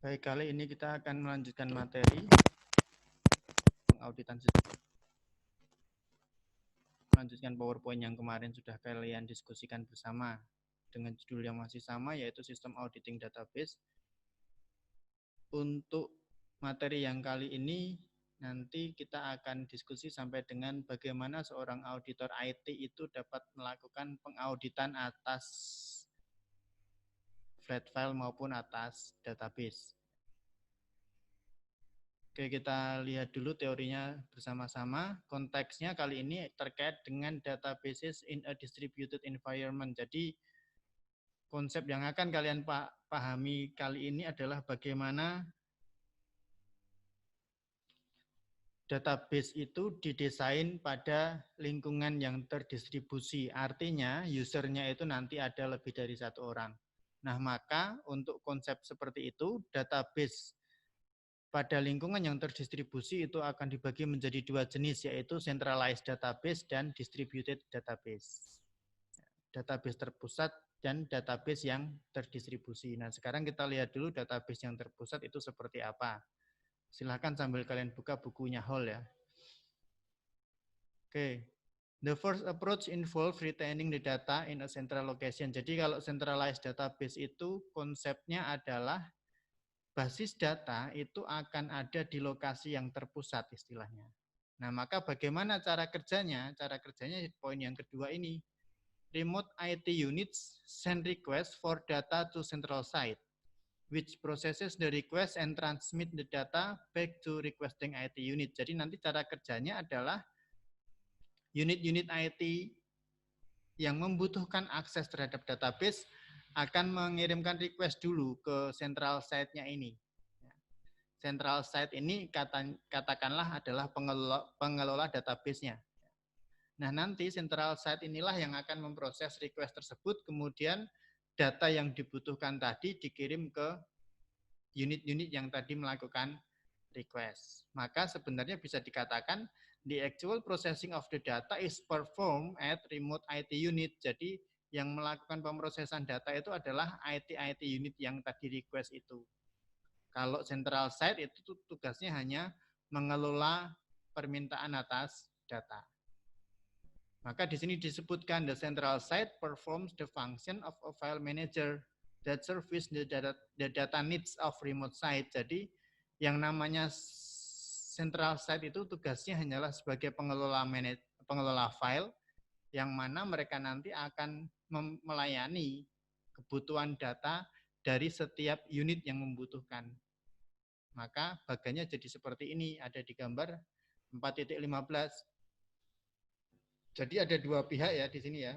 Baik, kali ini kita akan melanjutkan materi pengauditan sistem. Melanjutkan PowerPoint yang kemarin sudah kalian diskusikan bersama dengan judul yang masih sama, yaitu Sistem Auditing Database. Untuk materi yang kali ini, nanti kita akan diskusi sampai dengan bagaimana seorang auditor IT itu dapat melakukan pengauditan atas flat file maupun atas database. Oke, kita lihat dulu teorinya bersama-sama. Konteksnya kali ini terkait dengan databases in a distributed environment. Jadi konsep yang akan kalian pahami kali ini adalah bagaimana database itu didesain pada lingkungan yang terdistribusi. Artinya usernya itu nanti ada lebih dari satu orang. Nah, maka untuk konsep seperti itu, database pada lingkungan yang terdistribusi itu akan dibagi menjadi dua jenis, yaitu centralized database dan distributed database. Database terpusat dan database yang terdistribusi. Nah, sekarang kita lihat dulu database yang terpusat itu seperti apa. Silahkan sambil kalian buka bukunya Hall ya. Oke. The first approach involves retaining the data in a central location. Jadi kalau centralized database itu konsepnya adalah basis data itu akan ada di lokasi yang terpusat istilahnya. Nah, maka bagaimana cara kerjanya? Cara kerjanya poin yang kedua ini. Remote IT units send request for data to central site, which processes the request and transmit the data back to requesting IT unit. Jadi nanti cara kerjanya adalah unit-unit IT yang membutuhkan akses terhadap database akan mengirimkan request dulu ke central site-nya ini. Central site ini katakanlah adalah pengelola database-nya. Nah, nanti central site inilah yang akan memproses request tersebut, kemudian data yang dibutuhkan tadi dikirim ke unit-unit yang tadi melakukan request. Maka sebenarnya bisa dikatakan the actual processing of the data is performed at remote IT unit. Jadi yang melakukan pemrosesan data itu adalah IT unit yang tadi request itu. Kalau central site itu tugasnya hanya mengelola permintaan atas data. Maka di sini disebutkan the central site performs the function of a file manager that service the data needs of remote site. Jadi yang namanya central site itu tugasnya hanyalah sebagai pengelola file yang mana mereka nanti akan melayani kebutuhan data dari setiap unit yang membutuhkan. Maka bagannya jadi seperti ini, ada di gambar 4.15. Jadi ada dua pihak ya di sini ya.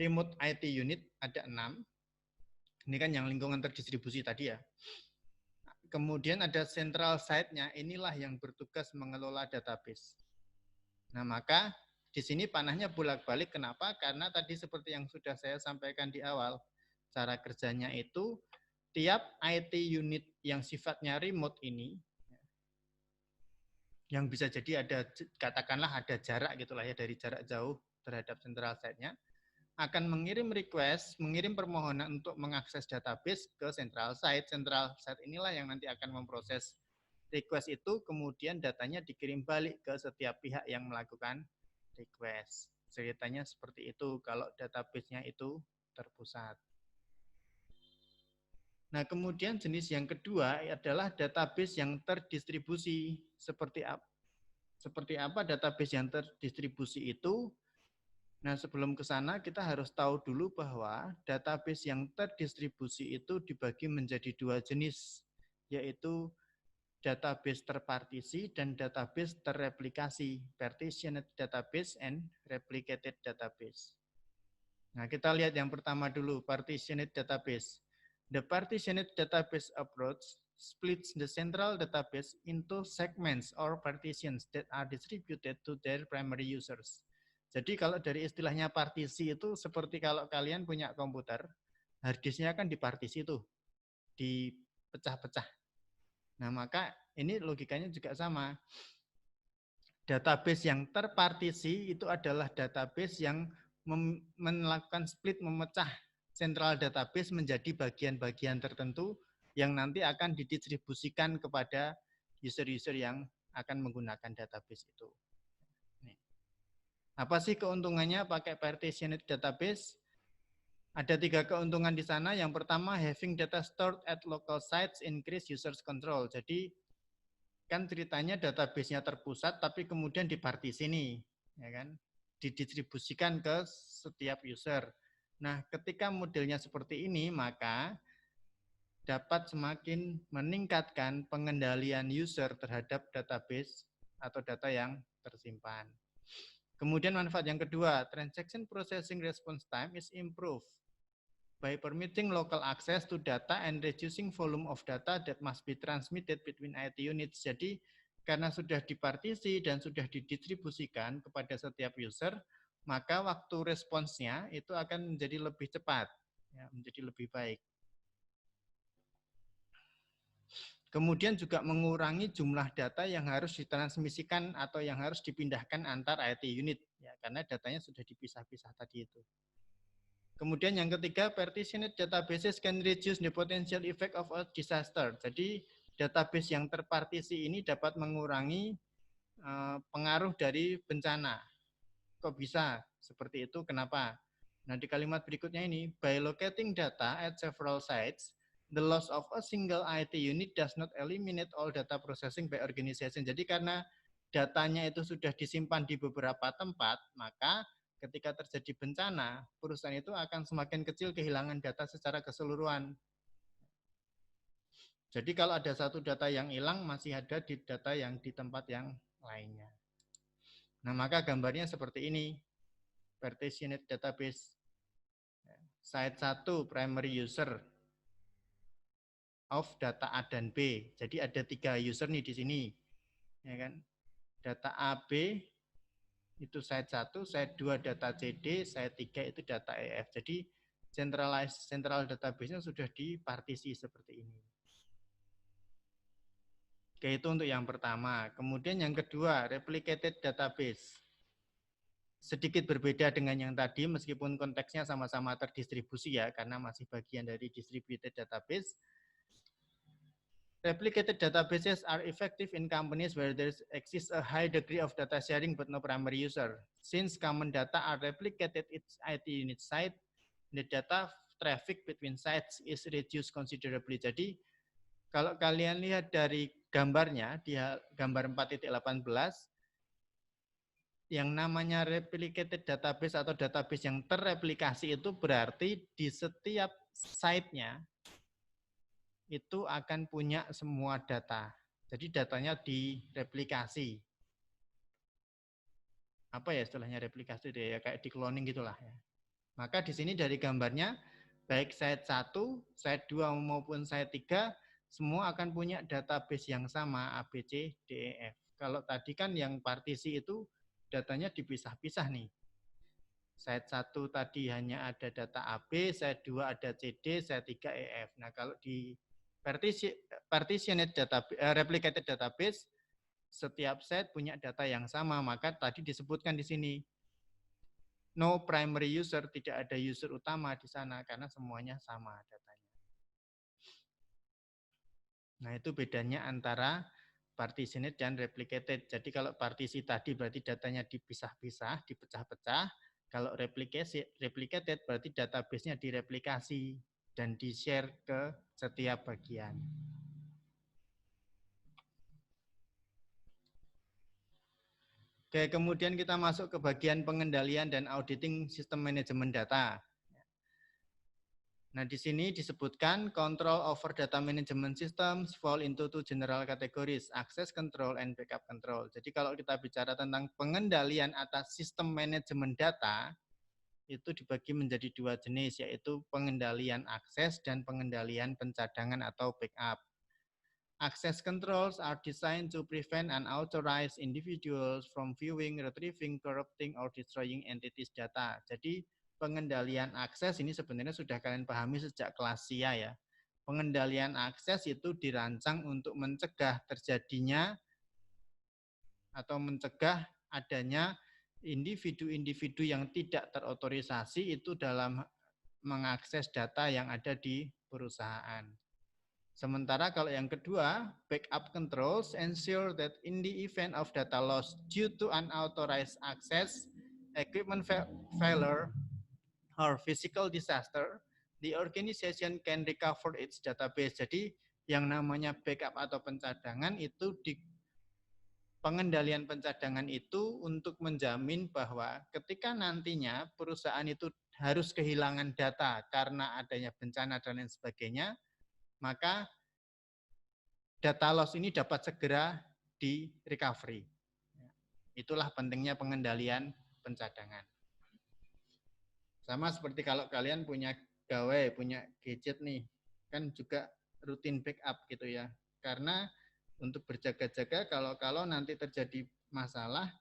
Remote IT unit ada 6. Ini kan yang lingkungan terdistribusi tadi ya. Kemudian ada central site-nya, inilah yang bertugas mengelola database. Nah, maka di sini panahnya bolak-balik. Kenapa? Karena tadi seperti yang sudah saya sampaikan di awal, cara kerjanya itu tiap IT unit yang sifatnya remote ini, yang bisa jadi ada, katakanlah ada jarak gitulah ya, dari jarak jauh terhadap central site-nya, akan mengirim request, mengirim permohonan untuk mengakses database ke central site. Central site inilah yang nanti akan memproses request itu, kemudian datanya dikirim balik ke setiap pihak yang melakukan request. Ceritanya seperti itu kalau database-nya itu terpusat. Nah, kemudian jenis yang kedua adalah database yang terdistribusi. Seperti apa database yang terdistribusi itu? Nah, sebelum ke sana kita harus tahu dulu bahwa database yang terdistribusi itu dibagi menjadi dua jenis, yaitu database terpartisi dan database terreplikasi, partitioned database and replicated database. Nah, kita lihat yang pertama dulu, partitioned database. The partitioned database approach splits the central database into segments or partitions that are distributed to their primary users. Jadi kalau dari istilahnya partisi itu seperti kalau kalian punya komputer, hard disknya kan dipartisi tuh, dipecah-pecah. Nah, maka ini logikanya juga sama. Database yang terpartisi itu adalah database yang melakukan split, memecah central database menjadi bagian-bagian tertentu yang nanti akan didistribusikan kepada user-user yang akan menggunakan database itu. Apa sih keuntungannya pakai partitioned database? Ada 3 keuntungan di sana. Yang pertama, having data stored at local sites increase users control. Jadi kan ceritanya database-nya terpusat, tapi kemudian dipartisi nih, ya kan? Didistribusikan ke setiap user. Nah, ketika modelnya seperti ini, maka dapat semakin meningkatkan pengendalian user terhadap database atau data yang tersimpan. Kemudian manfaat yang kedua, transaction processing response time is improved by permitting local access to data and reducing volume of data that must be transmitted between IT units. Jadi karena sudah dipartisi dan sudah didistribusikan kepada setiap user, maka waktu responsnya itu akan menjadi lebih cepat, ya, menjadi lebih baik. Kemudian juga mengurangi jumlah data yang harus ditransmisikan atau yang harus dipindahkan antar IT unit, ya, karena datanya sudah dipisah-pisah tadi itu. Kemudian yang ketiga, partitioned databases can reduce the potential effect of a disaster. Jadi database yang terpartisi ini dapat mengurangi pengaruh dari bencana. Kok bisa seperti itu? Kenapa? Nah, di kalimat berikutnya ini, by locating data at several sites, the loss of a single IT unit does not eliminate all data processing by organization. Jadi karena datanya itu sudah disimpan di beberapa tempat, maka ketika terjadi bencana, perusahaan itu akan semakin kecil kehilangan data secara keseluruhan. Jadi kalau ada satu data yang hilang, masih ada di data yang di tempat yang lainnya. Nah, maka gambarnya seperti ini. Partitioned database. Site 1, primary user of data A dan B. Jadi ada 3 user nih di sini. Ya kan? Data A, B, itu site 1, site 2 data CD, site 3 itu data EF. Jadi central database-nya sudah dipartisi seperti ini. Oke, itu untuk yang pertama. Kemudian yang kedua, replicated database. Sedikit berbeda dengan yang tadi, meskipun konteksnya sama-sama terdistribusi ya, karena masih bagian dari distributed database. Replicated databases are effective in companies where there exists a high degree of data sharing but no primary user. Since common data are replicated at IT unit site, the data traffic between sites is reduced considerably. Jadi kalau kalian lihat dari gambarnya, di gambar 4.18, yang namanya replicated database atau database yang terreplikasi itu berarti di setiap site-nya itu akan punya semua data. Jadi datanya direplikasi. Apa ya istilahnya replikasi itu ya, kayak di cloning gitulah ya. Maka di sini dari gambarnya baik site 1, site 2 maupun site 3 semua akan punya database yang sama A, B, C, D, E, F. Kalau tadi kan yang partisi itu datanya dipisah-pisah nih. Site 1 tadi hanya ada data A, B, site 2 ada C, D, site 3 E, F. Nah, kalau di partitioned database, replicated database, setiap set punya data yang sama, maka tadi disebutkan di sini no primary user, tidak ada user utama di sana karena semuanya sama datanya. Nah, itu bedanya antara partitioned dan replicated. Jadi kalau partisi tadi berarti datanya dipisah-pisah, dipecah-pecah. Kalau replicated berarti database-nya direplikasi dan di-share ke setiap bagian. Oke, kemudian kita masuk ke bagian pengendalian dan auditing sistem manajemen data. Nah, di sini disebutkan control over data management systems fall into two general categories, access control and backup control. Jadi kalau kita bicara tentang pengendalian atas sistem manajemen data, itu dibagi menjadi 2 jenis, yaitu pengendalian akses dan pengendalian pencadangan atau backup. Access controls are designed to prevent unauthorized individuals from viewing, retrieving, corrupting, or destroying entities data. Jadi pengendalian akses ini sebenarnya sudah kalian pahami sejak kelas SIA ya. Pengendalian akses itu dirancang untuk mencegah terjadinya atau mencegah adanya individu-individu yang tidak terotorisasi itu dalam mengakses data yang ada di perusahaan. Sementara kalau yang kedua, backup controls ensure that in the event of data loss due to unauthorized access, equipment failure, or physical disaster, the organization can recover its database. Jadi yang namanya backup atau pencadangan itu di pengendalian pencadangan itu untuk menjamin bahwa ketika nantinya perusahaan itu harus kehilangan data karena adanya bencana dan lain sebagainya, maka data loss ini dapat segera di recovery. Itulah pentingnya pengendalian pencadangan. Sama seperti kalau kalian punya gawai, punya gadget nih, kan juga rutin backup gitu ya. Karena untuk berjaga-jaga kalau nanti terjadi masalah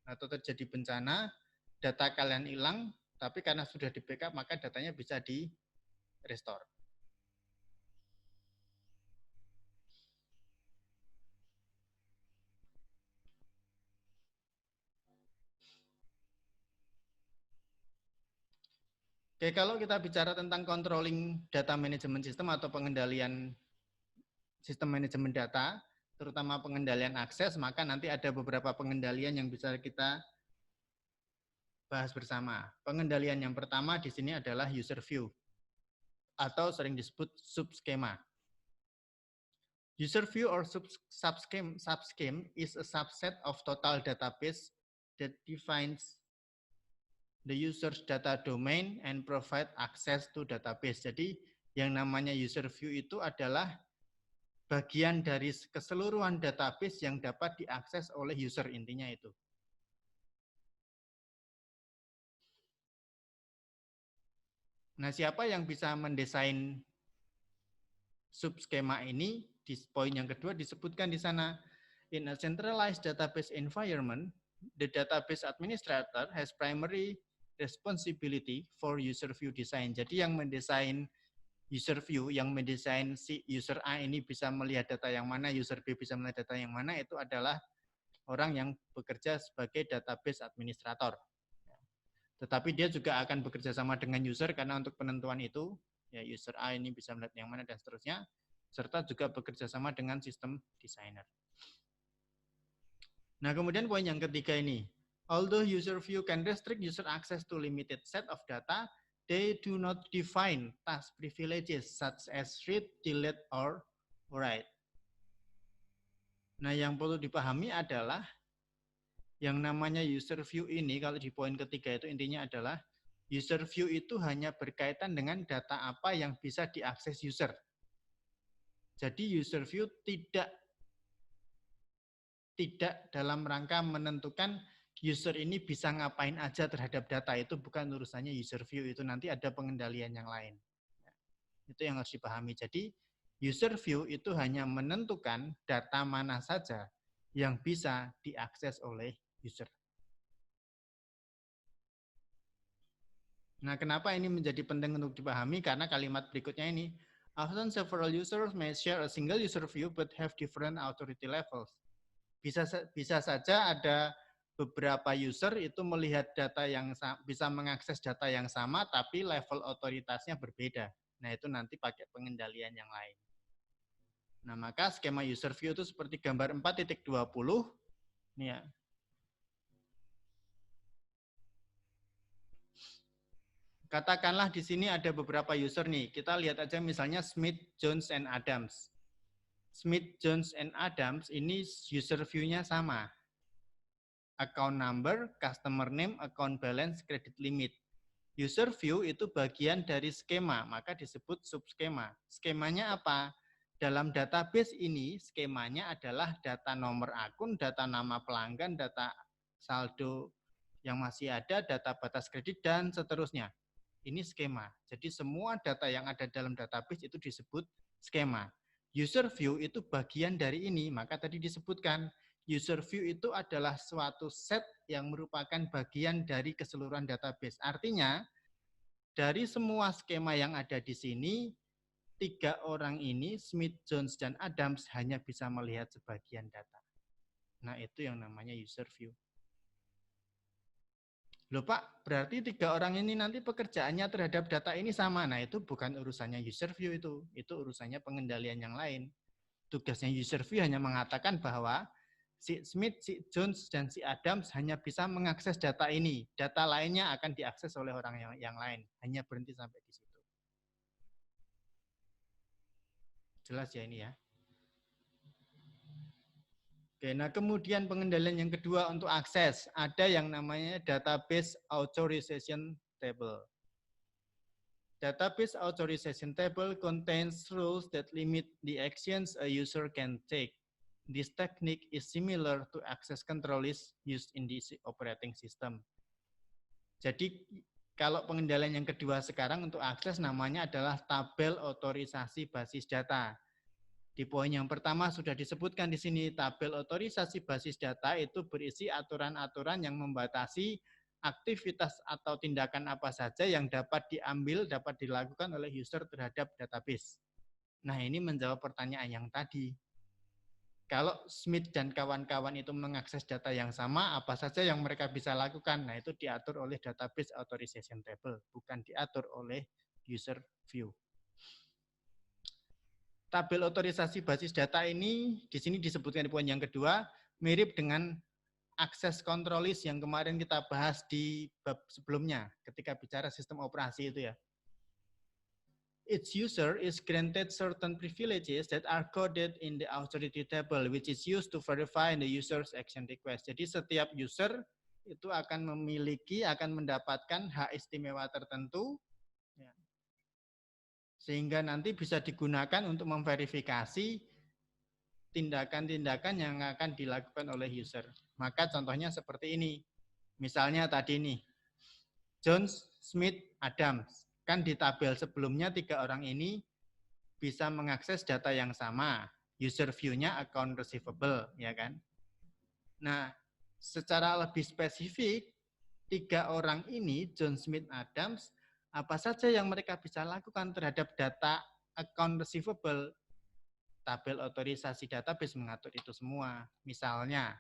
atau terjadi bencana, data kalian hilang, tapi karena sudah di backup maka datanya bisa di restore. Oke, kalau kita bicara tentang controlling data management system atau pengendalian sistem manajemen data, terutama pengendalian akses, maka nanti ada beberapa pengendalian yang bisa kita bahas bersama. Pengendalian yang pertama di sini adalah user view atau sering disebut subskema. User view or subscheme is a subset of total database that defines the user's data domain and provide access to database. Jadi yang namanya user view itu adalah bagian dari keseluruhan database yang dapat diakses oleh user, intinya itu. Nah, siapa yang bisa mendesain subskema ini? Di poin yang kedua disebutkan di sana, in a centralized database environment, the database administrator has primary responsibility for user view design. Jadi yang mendesain user view, yang mendesain si user A ini bisa melihat data yang mana, user B bisa melihat data yang mana, itu adalah orang yang bekerja sebagai database administrator. Tetapi dia juga akan bekerja sama dengan user karena untuk penentuan itu, ya user A ini bisa melihat yang mana dan seterusnya, serta juga bekerja sama dengan sistem designer. Nah, kemudian poin yang ketiga ini, although user view can restrict user access to limited set of data, they do not define task privileges such as read, delete, or write. Nah, yang perlu dipahami adalah yang namanya user view ini, kalau di poin ketiga itu intinya adalah user view itu hanya berkaitan dengan data apa yang bisa diakses user. Jadi user view tidak dalam rangka menentukan user ini bisa ngapain aja terhadap data, itu bukan urusannya user view, itu nanti ada pengendalian yang lain. Itu yang harus dipahami. Jadi user view itu hanya menentukan data mana saja yang bisa diakses oleh user. Nah, kenapa ini menjadi penting untuk dipahami? Karena kalimat berikutnya ini, often several users may share a single user view but have different authority levels. Bisa saja ada beberapa user itu melihat data yang bisa mengakses data yang sama, tapi level otoritasnya berbeda. Nah, itu nanti pakai pengendalian yang lain. Nah, maka skema user view itu seperti gambar 4.20. Nih ya. Katakanlah di sini ada beberapa user nih. Kita lihat aja misalnya Smith, Jones, and Adams. Smith, Jones, and Adams ini user view-nya sama. Account number, customer name, account balance, credit limit. User view itu bagian dari skema, maka disebut subskema. Skemanya apa? Dalam database ini, skemanya adalah data nomor akun, data nama pelanggan, data saldo yang masih ada, data batas kredit, dan seterusnya. Ini skema. Jadi semua data yang ada dalam database itu disebut skema. User view itu bagian dari ini, maka tadi disebutkan user view itu adalah suatu set yang merupakan bagian dari keseluruhan database. Artinya, dari semua skema yang ada di sini, 3 orang ini, Smith, Jones, dan Adams, hanya bisa melihat sebagian data. Nah, itu yang namanya user view. Loh Pak, berarti 3 orang ini nanti pekerjaannya terhadap data ini sama. Nah itu bukan urusannya user view itu urusannya pengendalian yang lain. Tugasnya user view hanya mengatakan bahwa si Smith, si Jones, dan si Adams hanya bisa mengakses data ini. Data lainnya akan diakses oleh orang yang lain. Hanya berhenti sampai di situ. Jelas ya ini ya. Oke, nah kemudian pengendalian yang kedua untuk akses, ada yang namanya database authorization table. Database authorization table contains rules that limit the actions a user can take. This technique is similar to access control list used in the operating system. Jadi kalau pengendalian yang kedua sekarang untuk akses namanya adalah tabel otorisasi basis data. Di poin yang pertama sudah disebutkan di sini, tabel otorisasi basis data itu berisi aturan-aturan yang membatasi aktivitas atau tindakan apa saja yang dapat diambil, dapat dilakukan oleh user terhadap database. Nah, ini menjawab pertanyaan yang tadi. Kalau Smith dan kawan-kawan itu mengakses data yang sama, apa saja yang mereka bisa lakukan? Nah, itu diatur oleh database authorization table, bukan diatur oleh user view. Tabel otorisasi basis data ini di sini disebutkan di poin yang kedua, mirip dengan akses control list yang kemarin kita bahas di bab sebelumnya ketika bicara sistem operasi itu ya. Each user is granted certain privileges that are coded in the authority table, which is used to verify the user's action request. Jadi setiap user itu akan mendapatkan hak istimewa tertentu, ya, sehingga nanti bisa digunakan untuk memverifikasi tindakan-tindakan yang akan dilakukan oleh user. Maka contohnya seperti ini. Misalnya tadi nih, Jones, Smith, Adams. Kan di tabel sebelumnya 3 orang ini bisa mengakses data yang sama. User view-nya account receivable, ya kan? Nah, secara lebih spesifik, 3 orang ini, John, Smith, Adams, apa saja yang mereka bisa lakukan terhadap data account receivable. Tabel otorisasi database mengatur itu semua. Misalnya,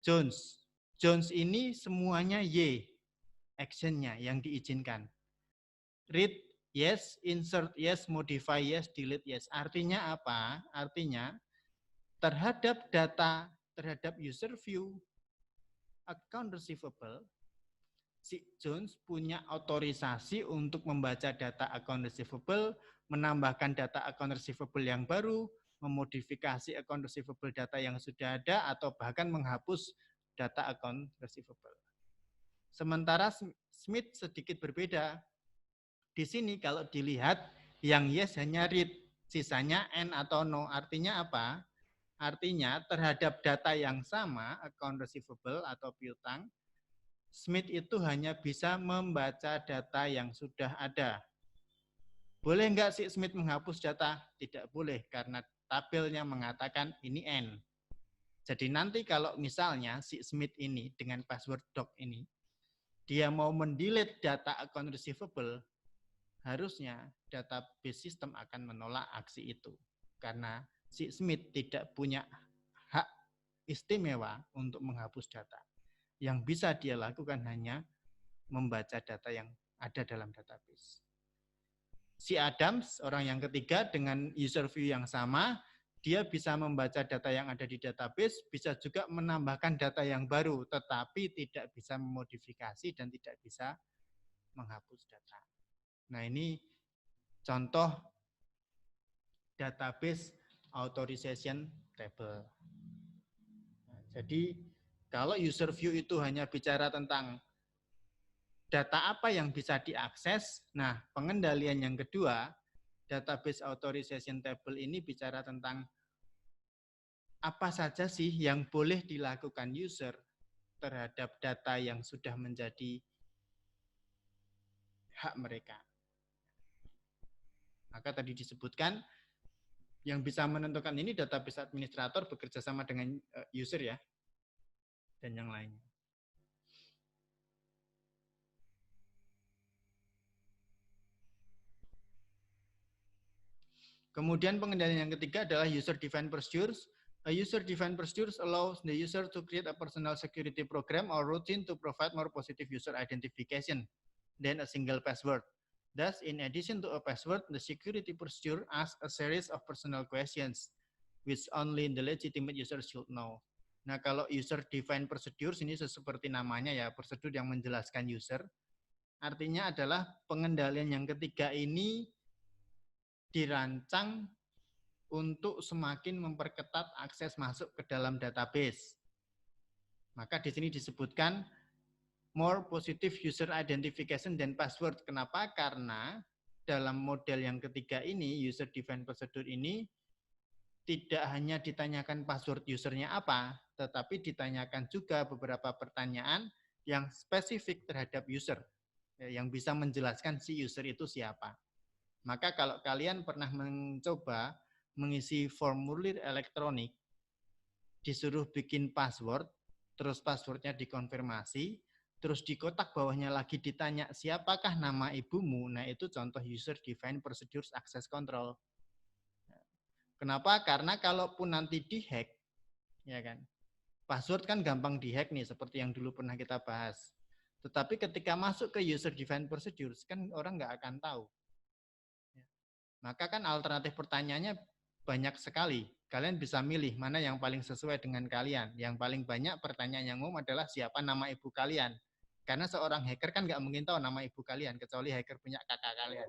Jones. Jones ini semuanya Y, actionnya yang diizinkan. Read yes, insert yes, modify yes, delete yes. Artinya apa? Artinya terhadap data, terhadap user view, account receivable, si Jones punya otorisasi untuk membaca data account receivable, menambahkan data account receivable yang baru, memodifikasi account receivable data yang sudah ada, atau bahkan menghapus data account receivable. Sementara Smith sedikit berbeda. Di sini kalau dilihat, yang yes hanya read, sisanya N atau no. Artinya apa? Artinya terhadap data yang sama, account receivable atau piutang, Smith itu hanya bisa membaca data yang sudah ada. Boleh nggak si Smith menghapus data? Tidak boleh, karena tabelnya mengatakan ini N. Jadi nanti kalau misalnya si Smith ini dengan password doc ini, dia mau mendelete data account receivable, harusnya database system akan menolak aksi itu. Karena si Smith tidak punya hak istimewa untuk menghapus data. Yang bisa dia lakukan hanya membaca data yang ada dalam database. Si Adams, orang yang ketiga, dengan user view yang sama, dia bisa membaca data yang ada di database, bisa juga menambahkan data yang baru, tetapi tidak bisa memodifikasi dan tidak bisa menghapus data. Nah, ini contoh database authorization table. Nah, jadi kalau user view itu hanya bicara tentang data apa yang bisa diakses, nah pengendalian yang kedua, database authorization table ini bicara tentang apa saja sih yang boleh dilakukan user terhadap data yang sudah menjadi hak mereka. Maka tadi disebutkan yang bisa menentukan ini database administrator bekerja sama dengan user ya, dan yang lainnya. Kemudian pengendalian yang ketiga adalah user defined procedures. A user-defined procedures allows the user to create a personal security program or routine to provide more positive user identification than a single password. Thus, in addition to a password, the security procedure asks a series of personal questions, which only the legitimate user should know. Nah, kalau user-defined procedures ini seperti namanya ya, prosedur yang menjelaskan user. Artinya adalah pengendalian yang ketiga ini dirancang untuk semakin memperketat akses masuk ke dalam database. Maka di sini disebutkan more positive user identification dan password. Kenapa? Karena dalam model yang ketiga ini, user defined procedure ini tidak hanya ditanyakan password usernya apa, tetapi ditanyakan juga beberapa pertanyaan yang spesifik terhadap user, yang bisa menjelaskan si user itu siapa. Maka kalau kalian pernah mencoba mengisi formulir elektronik, disuruh bikin password, terus passwordnya dikonfirmasi, terus di kotak bawahnya lagi ditanya siapakah nama ibumu, nah itu contoh user defined procedures access control. Kenapa? Karena kalaupun nanti dihack, ya kan, password kan gampang dihack nih, seperti yang dulu pernah kita bahas. Tetapi ketika masuk ke user defined procedures, kan orang nggak akan tahu. Maka kan alternatif pertanyaannya banyak sekali. Kalian bisa milih mana yang paling sesuai dengan kalian. Yang paling banyak pertanyaan yang umum adalah siapa nama ibu kalian. Karena seorang hacker kan nggak mungkin tahu nama ibu kalian, kecuali hacker punya kakak kalian.